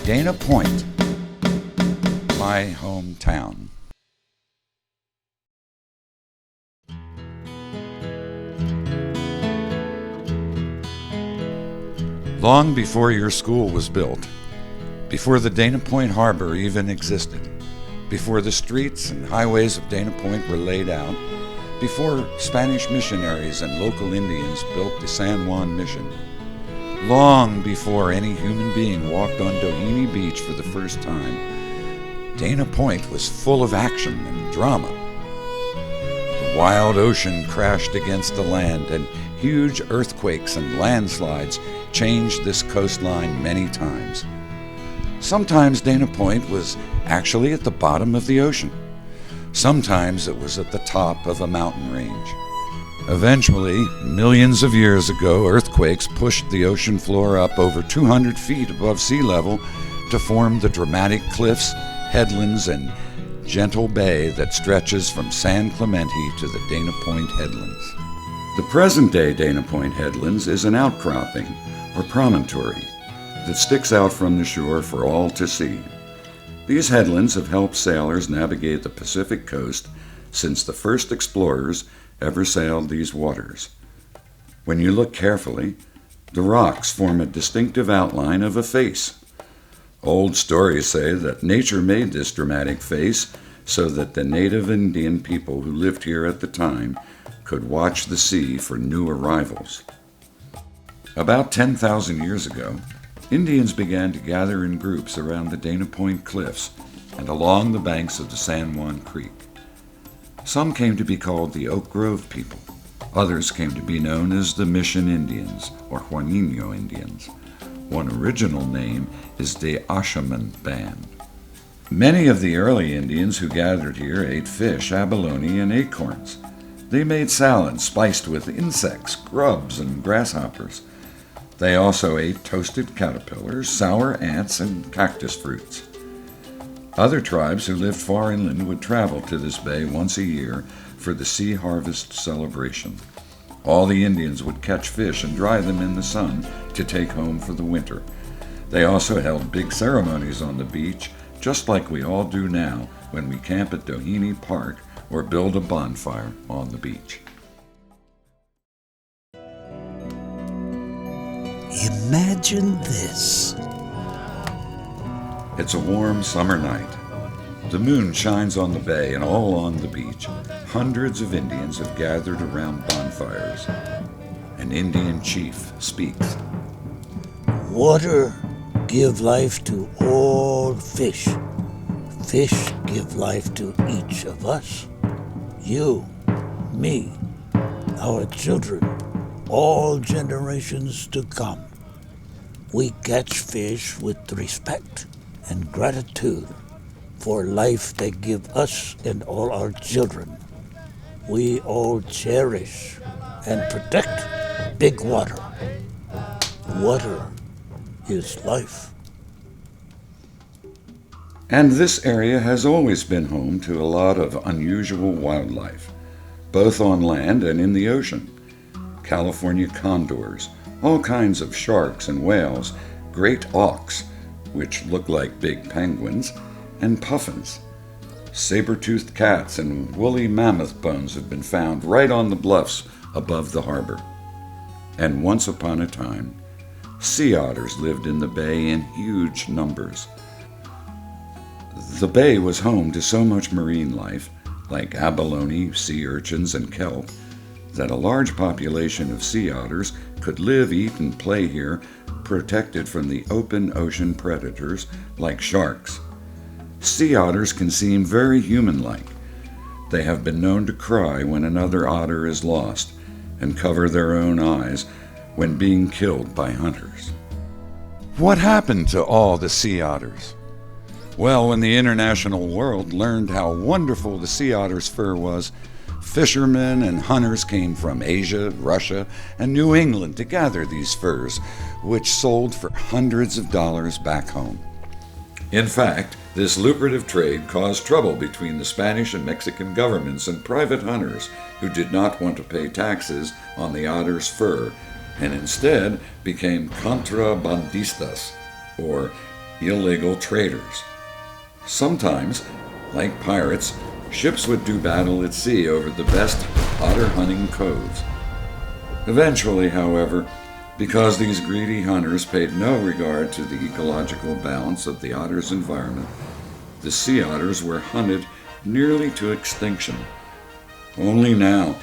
Dana Point, my hometown. Long before your school was built, before the Dana Point Harbor even existed, before the streets and highways of Dana Point were laid out, before Spanish missionaries and local Indians built the San Juan Mission, long before any human being walked on Doheny Beach for the first time, Dana Point was full of action and drama. The wild ocean crashed against the land, and huge earthquakes and landslides changed this coastline many times. Sometimes Dana Point was actually at the bottom of the ocean. Sometimes it was at the top of a mountain range. Eventually, millions of years ago, earthquakes pushed the ocean floor up over 200 feet above sea level to form the dramatic cliffs, headlands, and gentle bay that stretches from San Clemente to the Dana Point Headlands. The present-day Dana Point Headlands is an outcropping, or promontory, that sticks out from the shore for all to see. These headlands have helped sailors navigate the Pacific coast since the first explorers ever sailed these waters. When you look carefully, the rocks form a distinctive outline of a face. Old stories say that nature made this dramatic face so that the native Indian people who lived here at the time could watch the sea for new arrivals. About 10,000 years ago, Indians began to gather in groups around the Dana Point cliffs and along the banks of the San Juan Creek. Some came to be called the Oak Grove people. Others came to be known as the Mission Indians, or Juanino Indians. One original name is the Ashaman Band. Many of the early Indians who gathered here ate fish, abalone, and acorns. They made salads spiced with insects, grubs, and grasshoppers. They also ate toasted caterpillars, sour ants, and cactus fruits. Other tribes who lived far inland would travel to this bay once a year for the sea harvest celebration. All the Indians would catch fish and dry them in the sun to take home for the winter. They also held big ceremonies on the beach, just like we all do now when we camp at Doheny Park or build a bonfire on the beach. Imagine this. It's a warm summer night. The moon shines on the bay, and all along the beach, hundreds of Indians have gathered around bonfires. An Indian chief speaks. Water give life to all fish. Fish give life to each of us. You, me, our children, all generations to come. We catch fish with respect and gratitude for life they give us and all our children. We all cherish and protect big water. Water is life. And this area has always been home to a lot of unusual wildlife, both on land and in the ocean. California condors, all kinds of sharks and whales, great auks, which look like big penguins, and puffins. Saber-toothed cats and woolly mammoth bones have been found right on the bluffs above the harbor. And once upon a time, sea otters lived in the bay in huge numbers. The bay was home to so much marine life, like abalone, sea urchins, and kelp, that a large population of sea otters could live, eat, and play here, protected from the open ocean predators like sharks. Sea otters can seem very human-like. They have been known to cry when another otter is lost and cover their own eyes when being killed by hunters. What happened to all the sea otters? Well, when the international world learned how wonderful the sea otter's fur was, fishermen and hunters came from Asia, Russia, and New England to gather these furs, which sold for hundreds of dollars back home. In fact, this lucrative trade caused trouble between the Spanish and Mexican governments and private hunters who did not want to pay taxes on the otter's fur and instead became contrabandistas, or illegal traders. Sometimes, like pirates, ships would do battle at sea over the best otter-hunting coves. Eventually, however, because these greedy hunters paid no regard to the ecological balance of the otter's environment, the sea otters were hunted nearly to extinction. Only now,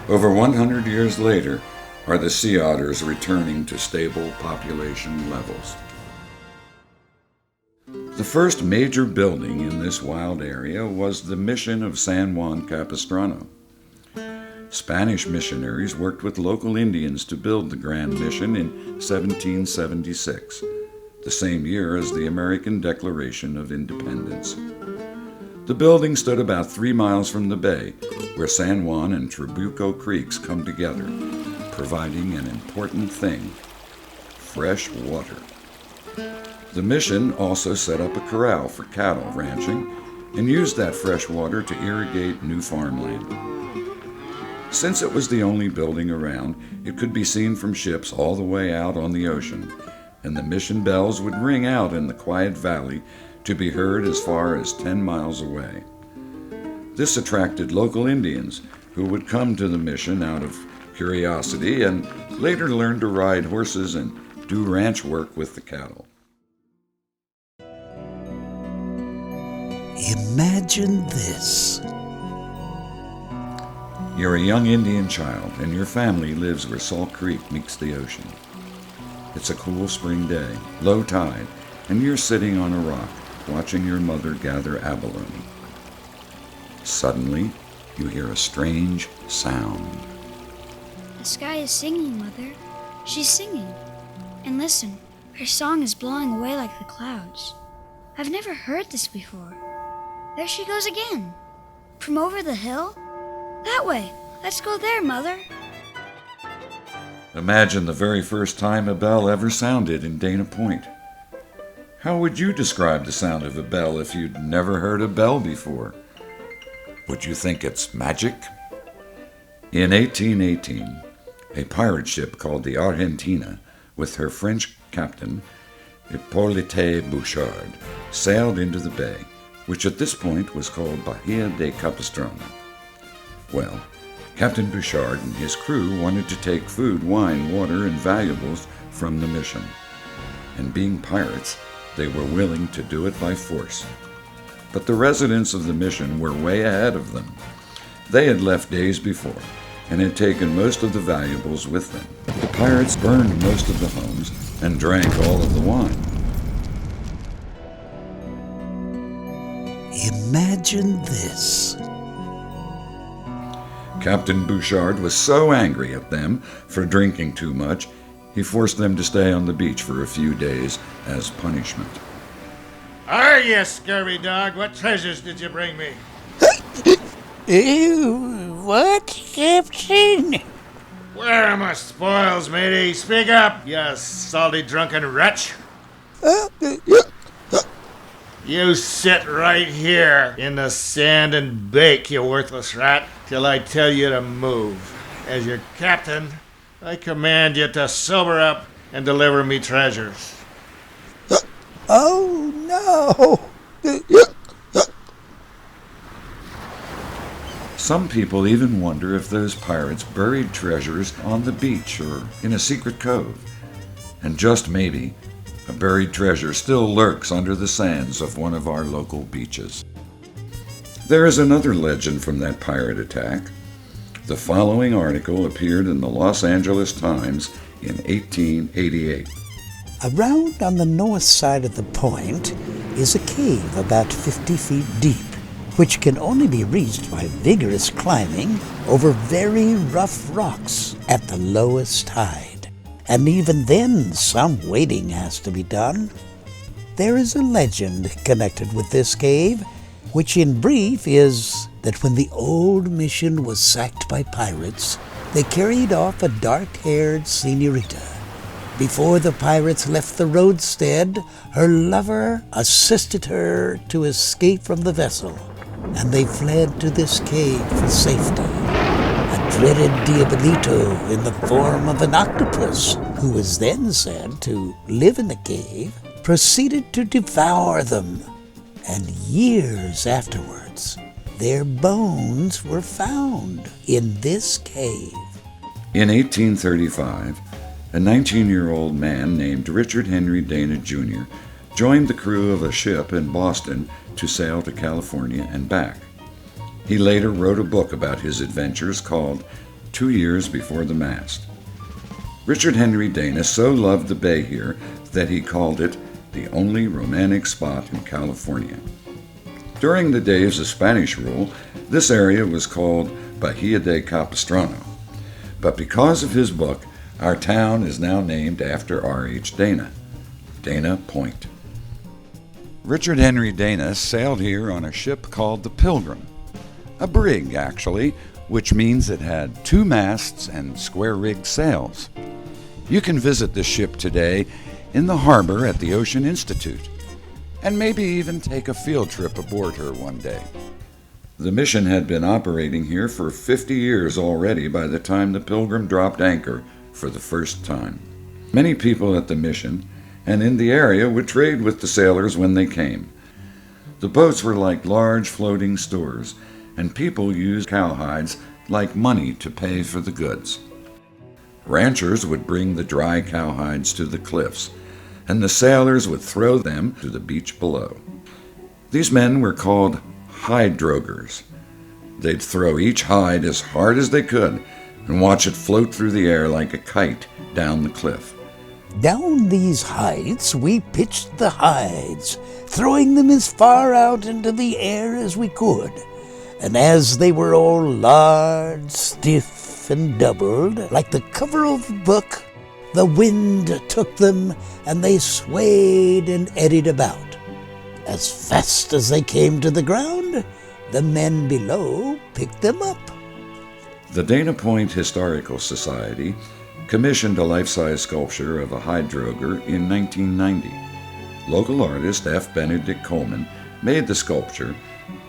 over 100 years later, are the sea otters returning to stable population levels. The first major building in this wild area was the Mission of San Juan Capistrano. Spanish missionaries worked with local Indians to build the Grand Mission in 1776, the same year as the American Declaration of Independence. The building stood about 3 miles from the bay, where San Juan and Trabuco Creeks come together, providing an important thing: fresh water. The mission also set up a corral for cattle ranching and used that fresh water to irrigate new farmland. Since it was the only building around, it could be seen from ships all the way out on the ocean, and the mission bells would ring out in the quiet valley to be heard as far as 10 miles away. This attracted local Indians who would come to the mission out of curiosity and later learn to ride horses and do ranch work with the cattle. Imagine this. You're a young Indian child, and your family lives where Salt Creek meets the ocean. It's a cool spring day, low tide, and you're sitting on a rock, watching your mother gather abalone. Suddenly, you hear a strange sound. The sky is singing, Mother. She's singing. And listen, her song is blowing away like the clouds. I've never heard this before. There she goes again. From over the hill? That way. Let's go there, Mother. Imagine the very first time a bell ever sounded in Dana Point. How would you describe the sound of a bell if you'd never heard a bell before? Would you think it's magic? In 1818, a pirate ship called the Argentina, with her French captain, Hippolyte Bouchard, sailed into the bay, which at this point was called Bahia de Capistrano. Well, Captain Bouchard and his crew wanted to take food, wine, water, and valuables from the mission. And being pirates, they were willing to do it by force. But the residents of the mission were way ahead of them. They had left days before and had taken most of the valuables with them. The pirates burned most of the homes and drank all of the wine. Imagine this. Captain Bouchard was so angry at them for drinking too much, he forced them to stay on the beach for a few days as punishment. Are you, scurvy dog? What treasures did you bring me? Ew, what, Captain? Where are my spoils, matey? Speak up, you salty drunken wretch. You sit right here in the sand and bake, you worthless rat, till I tell you to move. As your captain, I command you to sober up and deliver me treasures. Oh, no! Some people even wonder if those pirates buried treasures on the beach or in a secret cove. And just maybe, a buried treasure still lurks under the sands of one of our local beaches. There is another legend from that pirate attack. The following article appeared in the Los Angeles Times in 1888. Around on the north side of the point is a cave about 50 feet deep, which can only be reached by vigorous climbing over very rough rocks at the lowest tide. And even then, some wading has to be done. There is a legend connected with this cave, which in brief is that when the old mission was sacked by pirates, they carried off a dark-haired senorita. Before the pirates left the roadstead, her lover assisted her to escape from the vessel, and they fled to this cave for safety. A dreaded diabolito in the form of an octopus, who was then said to live in the cave, proceeded to devour them, and years afterwards, their bones were found in this cave. In 1835, a 19-year-old man named Richard Henry Dana Jr. joined the crew of a ship in Boston to sail to California and back. He later wrote a book about his adventures called 2 Years Before the Mast. Richard Henry Dana so loved the bay here that he called it the only romantic spot in California. During the days of Spanish rule, this area was called Bahia de Capistrano, but because of his book, our town is now named after R.H. Dana, Dana Point. Richard Henry Dana sailed here on a ship called the Pilgrim, a brig actually, which means it had 2 masts and square-rigged sails. You can visit this ship today in the harbor at the Ocean Institute, and maybe even take a field trip aboard her one day. The mission had been operating here for 50 years already by the time the Pilgrim dropped anchor for the first time. Many people at the mission and in the area would trade with the sailors when they came. The boats were like large floating stores, and people used cowhides like money to pay for the goods. Ranchers would bring the dry cowhides to the cliffs, and the sailors would throw them to the beach below. These men were called hide drogers. They'd throw each hide as hard as they could and watch it float through the air like a kite down the cliff. Down these heights we pitched the hides, throwing them as far out into the air as we could. And as they were all large, stiff, and doubled, like the cover of a book, the wind took them, and they swayed and eddied about. As fast as they came to the ground, the men below picked them up. The Dana Point Historical Society commissioned a life-size sculpture of a hide droger in 1990. Local artist F. Benedict Coleman made the sculpture,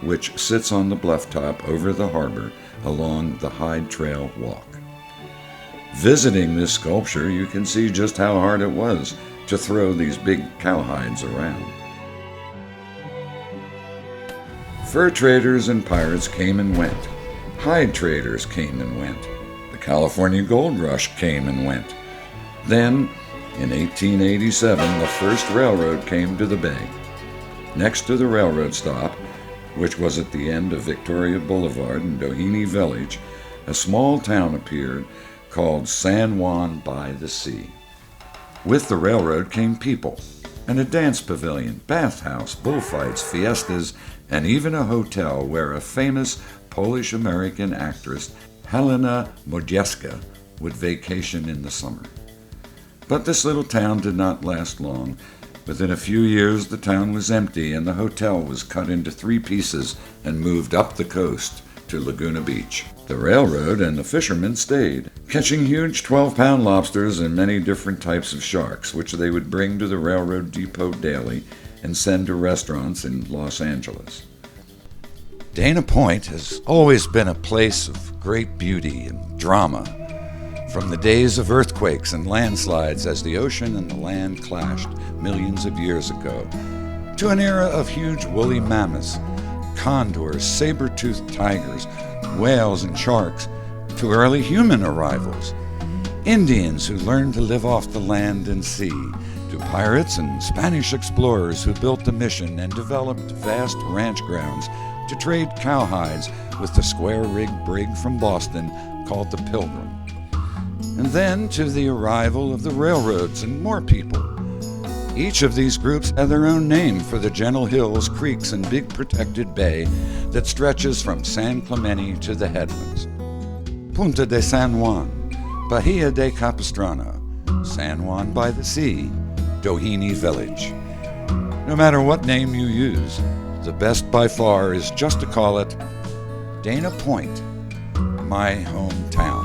which sits on the bluff top over the harbor along the Hyde Trail Walk. Visiting this sculpture, you can see just how hard it was to throw these big cowhides around. Fur traders and pirates came and went. Hide traders came and went. The California Gold Rush came and went. Then, in 1887, the first railroad came to the bay. Next to the railroad stop, which was at the end of Victoria Boulevard in Doheny Village, a small town appeared called San Juan by the Sea. With the railroad came people, and a dance pavilion, bathhouse, bullfights, fiestas, and even a hotel where a famous Polish-American actress, Helena Modjeska, would vacation in the summer. But this little town did not last long. Within a few years, the town was empty, and the hotel was cut into 3 pieces and moved up the coast to Laguna Beach. The railroad and the fishermen stayed, catching huge 12-pound lobsters and many different types of sharks, which they would bring to the railroad depot daily and send to restaurants in Los Angeles. Dana Point has always been a place of great beauty and drama, from the days of earthquakes and landslides as the ocean and the land clashed millions of years ago, to an era of huge woolly mammoths, condors, saber-toothed tigers, whales and sharks, to early human arrivals, Indians who learned to live off the land and sea, to pirates and Spanish explorers who built the mission and developed vast ranch grounds to trade cowhides with the square-rigged brig from Boston called the Pilgrim. And then to the arrival of the railroads and more people. Each of these groups had their own name for the gentle hills, creeks, and big protected bay that stretches from San Clemente to the headlands. Punta de San Juan, Bahia de Capistrano, San Juan by the Sea, Doheny Village. No matter what name you use, the best by far is just to call it Dana Point, my hometown.